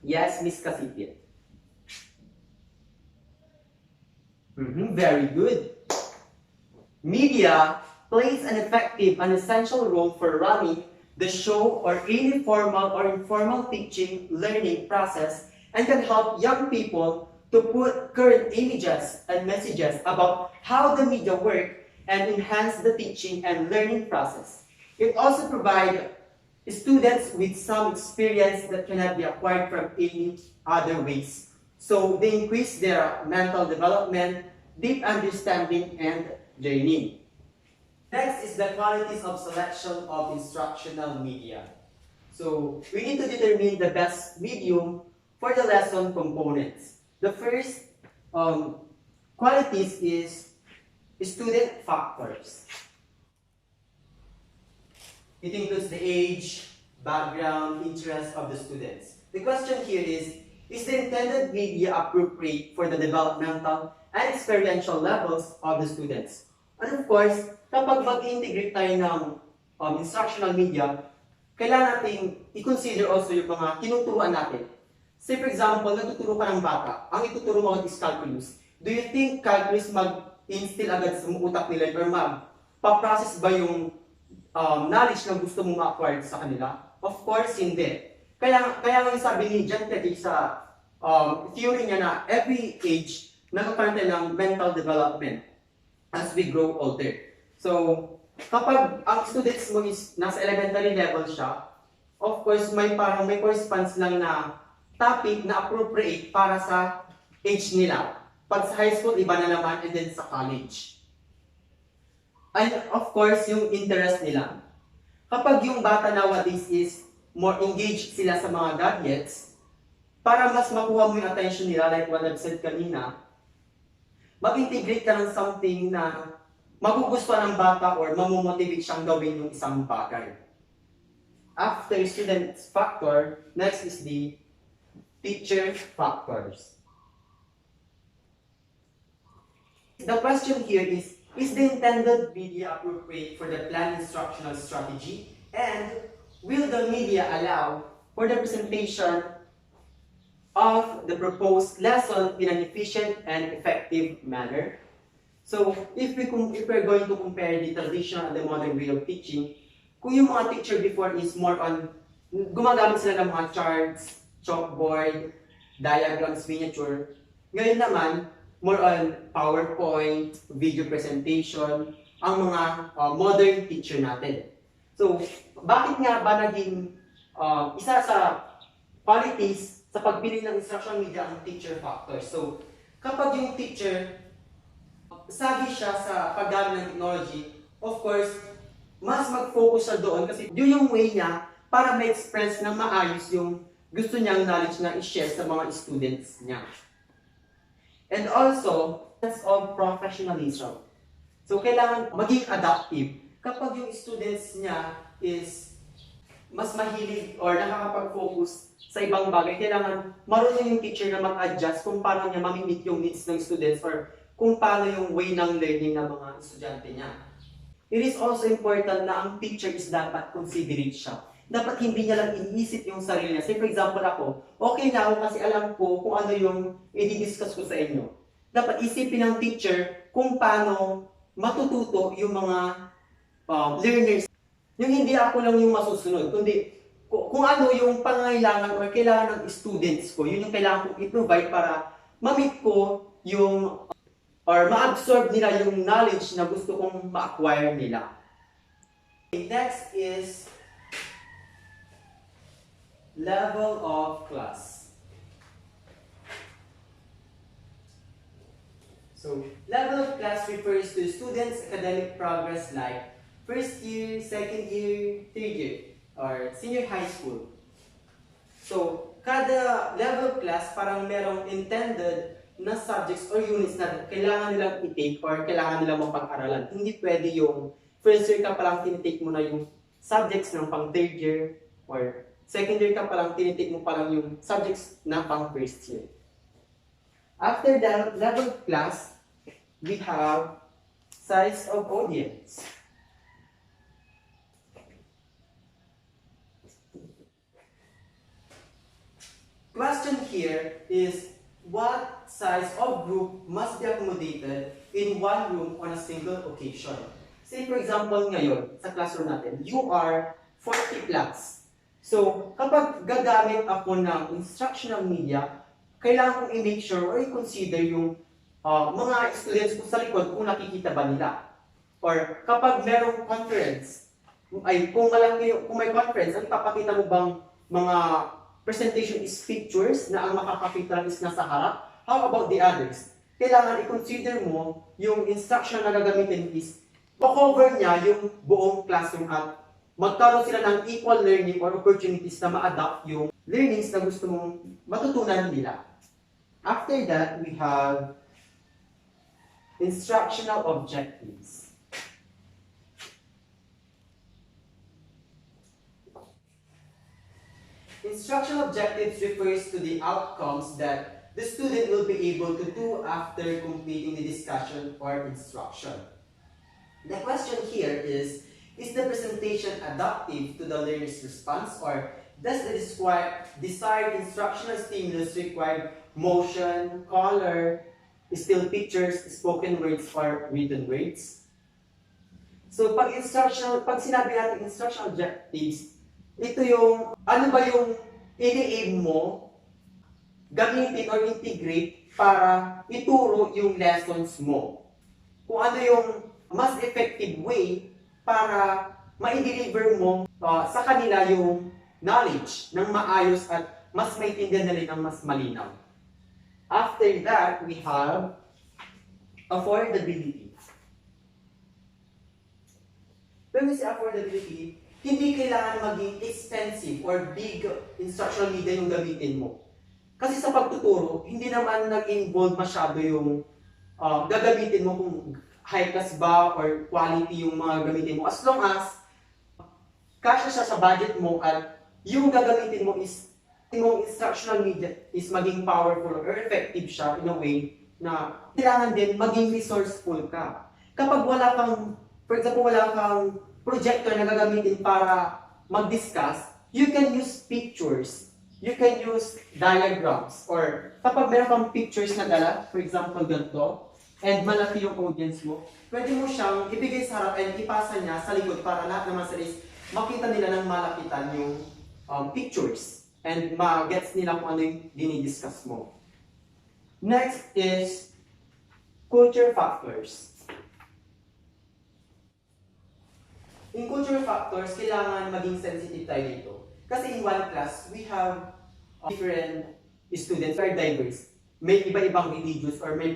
Yes, Miss Kasipit. Very good. Media plays an effective and essential role for running the show or any formal or informal teaching learning process and can help young people to put current images and messages about how the media work and enhance the teaching and learning process. It also provides students with some experience that cannot be acquired from any other ways. So they increase their mental development, deep understanding, and learning. Next is the qualities of selection of instructional media. So we need to determine the best medium for the lesson components. The first qualities is student factors. It includes the age, background, interest of the students. The question here is the intended media appropriate for the developmental and experiential levels of the students? And of course, kapag mag-integrate tayo ng instructional media, kailangan natin i-consider also yung mga tinuturuan natin. Say for example, nagtuturo ka ng bata, ang ituturo mo is calculus. Do you think calculus mag-instill agad sa utak nila or mag-process ba yung knowledge na gusto mong ma-acquire sa kanila? Of course, hindi. Kaya nga sabi ni John Teddy sa theory niya na every age nagkakaroon tayo ng mental development as we grow older. So, kapag ang students mo is nasa elementary level siya, of course, may corresponds lang na topic na appropriate para sa age nila. Pag sa high school, iba na naman, and then sa college. And of course, yung interest nila. Kapag yung bata nowadays is more engaged sila sa mga gadgets, para mas makuha mo yung attention nila, like what I've said kanina, mag-integrate ka ng something na magugustuhan ng bata or mamomotivate siyang gawin yung isang bagay. After student factor, next is the teacher factors. The question here is the intended media appropriate for the planned instructional strategy? And will the media allow for the presentation of the proposed lesson in an efficient and effective manner? So, if we're going to compare the traditional and the modern way of teaching, kung yung mga teacher before is more on, gumagamit sila ng mga charts, chalkboard, diagrams, miniature, ngayon naman, more on PowerPoint, video presentation, ang mga modern teacher natin. So, bakit nga ba naging isa sa qualities sa pagpili ng instructional media ang teacher factor? So, kapag yung teacher, savvy siya sa paggamit ng technology, of course, mas mag-focus siya doon kasi yun yung way niya para ma-express na maayos yung gusto niyang knowledge na i-share sa mga students niya. And also, sense of professionalism. So, kailangan maging adaptive. Kapag yung students niya is mas mahilig or nakakapag-focus sa ibang bagay, kailangan marunong yung teacher na mag-adjust kung paano niya mamimit yung needs ng students or kung paano yung way ng learning ng mga estudyante niya. It is also important na ang teacher is dapat considerate siya. Dapat hindi niya lang iniisip yung sarili niya. Say for example ako, okay na ako kasi alam ko kung ano yung i-discuss ko sa inyo. Dapat isipin ng teacher kung paano matututo yung mga learners. Yung hindi ako lang yung masusunod, kundi kung ano yung pangangailangan or kailangan ng students ko, yun yung kailangan kong i-provide para ma-meet ko yung or ma-absorb nila yung knowledge na gusto kong ma-acquire nila. Okay, next is level of class. So, level of class refers to students' academic progress like first year, second year, third year, or senior high school. So, kada level of class parang merong intended na subjects or units na kailangan nilang i-take or kailangan nilang mapag-aralan. Hindi pwede yung first year ka palang tinitake mo na yung subjects ng pang third year or second year ka palang tinitake mo palang yung subjects na pang first year. After the level of class, we have size of audience. Question here is, what size of group must be accommodated in one room on a single occasion? Say for example ngayon, sa classroom natin, you are 40 plus. So, kapag gagamit ako ng instructional media, kailangan kong i-make sure or i-consider yung mga students ko sa likod kung nakikita ba nila. Or kapag merong conference, ay kung may conference, ang ipapakita mo bang mga presentation is pictures na ang makakakita is nasa harap? How about the others? Kailangan i-consider mo yung instruction na gagamitin is ma-cover niya yung buong classroom at magkaroon sila ng equal learning or opportunities na ma-adapt yung learnings na gusto mong matutunan nila. After that, we have instructional objectives. Instructional objectives refers to the outcomes that the student will be able to do after completing the discussion or instruction. The question here is the presentation adaptive to the learner's response, or does the desired instructional stimulus require motion, color, still pictures, spoken words, or written words? So pag sinabi natin instructional objectives, ito yung, ano ba yung ini-aim mo gamitin or integrate para ituro yung lessons mo. Kung ano yung mas effective way para ma-deliver mo sa kanila yung knowledge ng maayos at mas maintindihan nila ng mas malinaw. After that, we have affordability. When we say affordability, hindi kailangan maging expensive or big instructional media yung gamitin mo. Kasi sa pagtuturo, hindi naman nag-involve masyado yung gagamitin mo kung high class ba or quality yung mga gamitin mo. As long as kasya siya sa budget mo at yung gagamitin mo is yung instructional media is maging powerful or effective siya in a way na kailangan din maging resourceful ka. Kapag wala kang, for example, wala kang projector na gagamitin para mag-discuss, you can use pictures, you can use diagrams, or kapag meron kang pictures na dala, for example, ganito, and malaki yung audience mo, pwede mo siyang ibigay sa harap and ipasa niya sa likod para lahat naman sa is makita nila ng malakitan yung pictures and ma-gets nila kung ano yung dinidiscuss mo. Next is culture factors. In cultural factors, kailangan maging sensitive tayo dito. Kasi in one class, we have different students, very diverse. May iba-ibang religious or may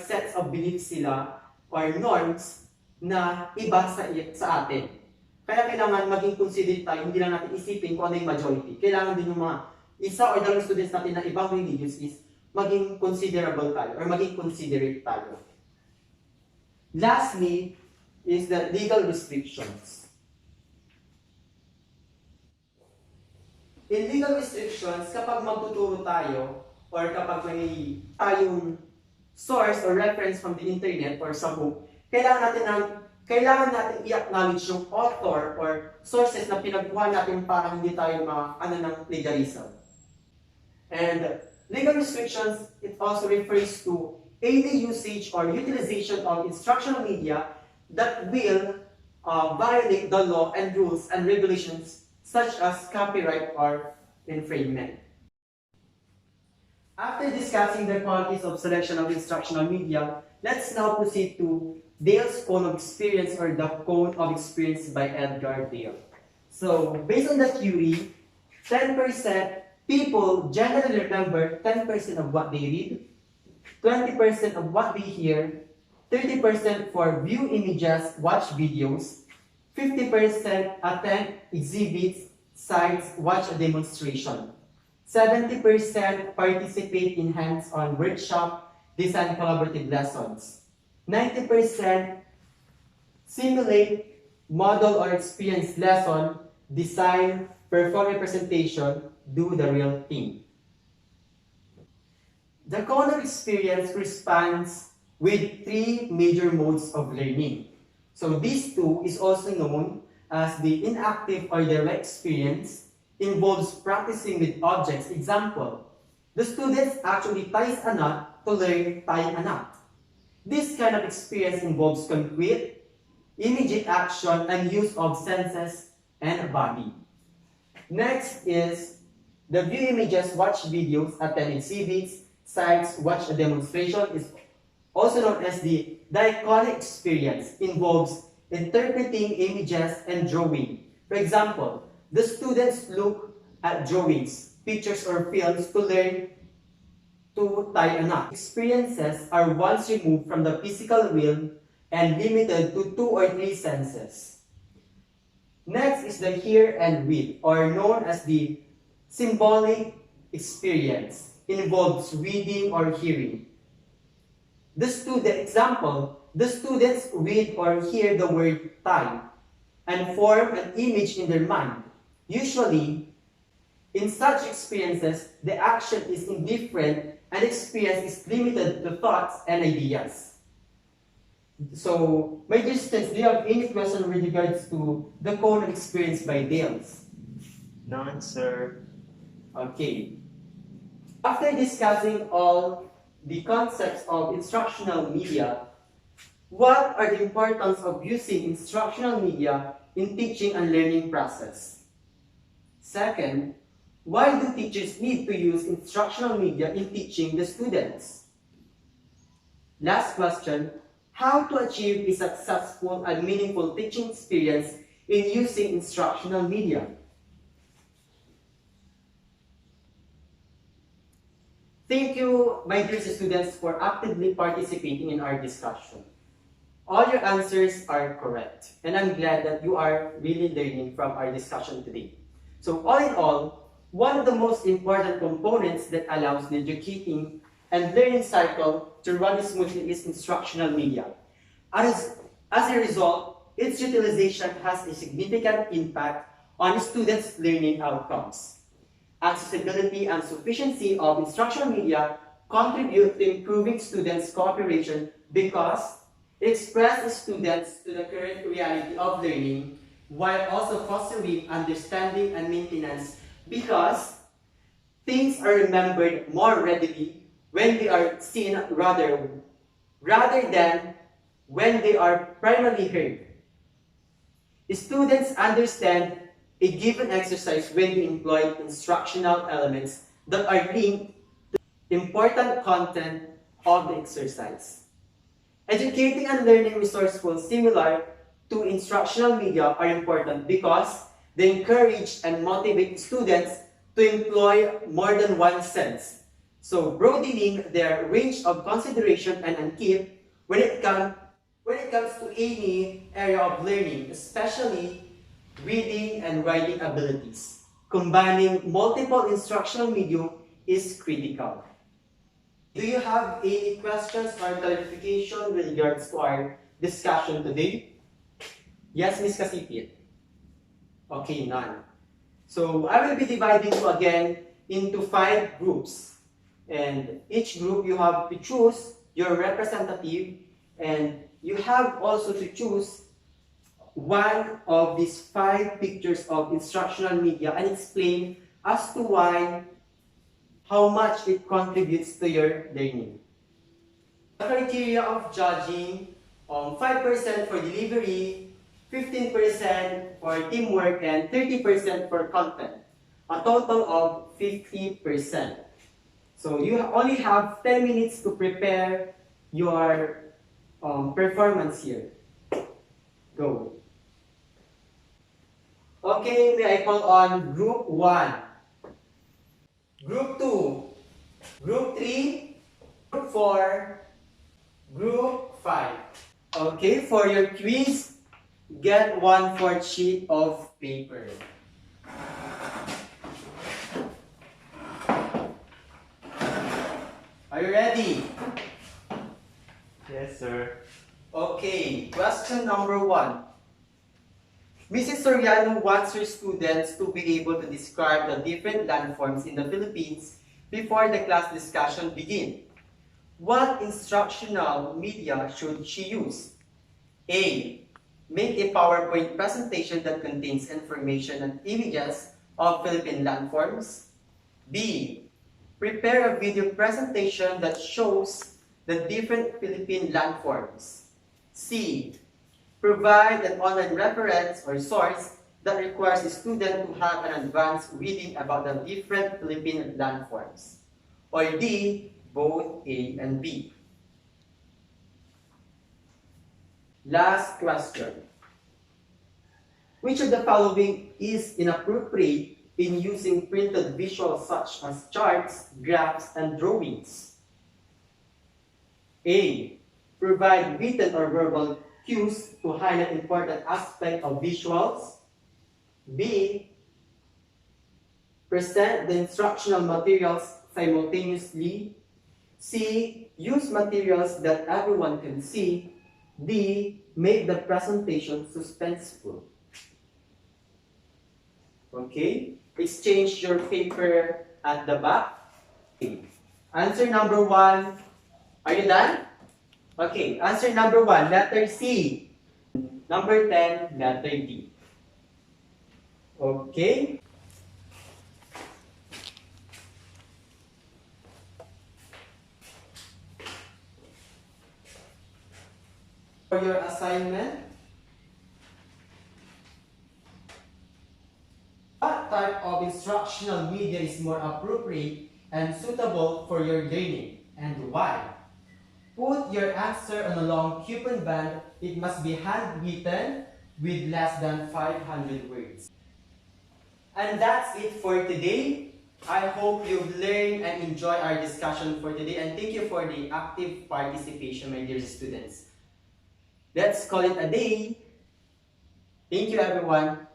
sets of beliefs sila or norms na iba sa atin. Kaya kailangan maging considerate tayo, hindi lang natin isipin kung ano yung majority. Kailangan din yung mga isa or dalawang students natin na ibang religious is maging considerable tayo or maging considerate tayo. Lastly, is the legal restrictions. In legal restrictions, kapag magtuturo tayo or kapag may tayong source or reference from the internet or sa book, kailangan natin i-acknowledge yung author or sources na pinagkuha natin para hindi tayo ng plagiarism. And legal restrictions, it also refers to any usage or utilization of instructional media that will violate the law and rules and regulations such as copyright or infringement. After discussing the qualities of selection of instructional media, let's now proceed to Dale's cone of experience or the cone of experience by Edgar Dale. So, based on the theory, 10% people generally remember 10% of what they read, 20% of what they hear, 30% for view images, watch videos, 50% attend exhibits, sites, watch a demonstration, 70% participate in hands-on workshop, design collaborative lessons, 90% simulate, model or experience lesson, design, perform a presentation, do the real thing. The cone of experience corresponds with three major modes of learning. So these two is also known as the inactive or direct experience involves practicing with objects. Example, the students actually ties a knot to learn tying a knot. This kind of experience involves concrete, immediate action, and use of senses and body. Next is the view images, watch videos, attend exhibits, sites, watch a demonstration is also known as the diachronic experience, involves interpreting images and drawing. For example, the students look at drawings, pictures, or films to learn to tie a knot. Experiences are once removed from the physical realm and limited to 2 or 3 senses. Next is the hear and read, or known as the symbolic experience, involves reading or hearing. The students read or hear the word tie and form an image in their mind. Usually, in such experiences, the action is indifferent and experience is limited to thoughts and ideas. So, my dear students, do you have any question with regards to the cone of experience by Dales? None, sir. Okay. After discussing all the concepts of instructional media, what are the importance of using instructional media in teaching and learning process? Second, why do teachers need to use instructional media in teaching the students? Last question, how to achieve a successful and meaningful teaching experience in using instructional media? Thank you, my dear students, for actively participating in our discussion. All your answers are correct, and I'm glad that you are really learning from our discussion today. So all in all, one of the most important components that allows the educating and learning cycle to run smoothly is instructional media. As a result, its utilization has a significant impact on students' learning outcomes. Accessibility and sufficiency of instructional media contribute to improving students' cooperation because it expresses students to the current reality of learning while also fostering understanding and maintenance because things are remembered more readily when they are seen rather than when they are primarily heard. Students understand a given exercise when you employ instructional elements that are linked to the important content of the exercise. Educating and learning resources similar to instructional media are important because they encourage and motivate students to employ more than one sense, so broadening their range of consideration and keep when it comes to any area of learning, especially reading and writing abilities. Combining multiple instructional medium is critical. Do you have any questions or clarification with regards to our discussion today? Yes, Ms. Kasipit? Okay, none. So I will be dividing you again into 5 groups. And each group you have to choose your representative, and you have also to choose one of these 5 pictures of instructional media and explain as to why, how much it contributes to your learning. The criteria of judging, 5% for delivery, 15% for teamwork, and 30% for content. A total of 50%. So you only have 10 minutes to prepare your performance here. Go. Okay, may I call on Group 1, Group 2, Group 3, Group 4, Group 5. Okay, for your quiz, get 1/4 sheet of paper. Are you ready? Yes, sir. Okay, question number 1. Mrs. Soriano wants her students to be able to describe the different landforms in the Philippines before the class discussion begins. What instructional media should she use? A. Make a PowerPoint presentation that contains information and images of Philippine landforms. B. Prepare a video presentation that shows the different Philippine landforms. C. Provide an online reference or source that requires a student to have an advanced reading about the different Philippine landforms. Or D. Both A and B. Last question. Which of the following is inappropriate in using printed visuals such as charts, graphs, and drawings? A. Provide written or verbal cues to highlight important aspects of visuals. B. Present the instructional materials simultaneously. C. Use materials that everyone can see. D. Make the presentation suspenseful. Okay? Exchange your paper at the back. Okay. Answer number 1. Are you done? Okay, answer number 1, letter C. Number 10, letter D. Okay? For your assignment, what type of instructional media is more appropriate and suitable for your learning, and why? Put your answer on a long coupon band. It must be handwritten with less than 500 words. And that's it for today. I hope you've learned and enjoyed our discussion for today, and thank you for the active participation, my dear students. Let's call it a day. Thank you, everyone.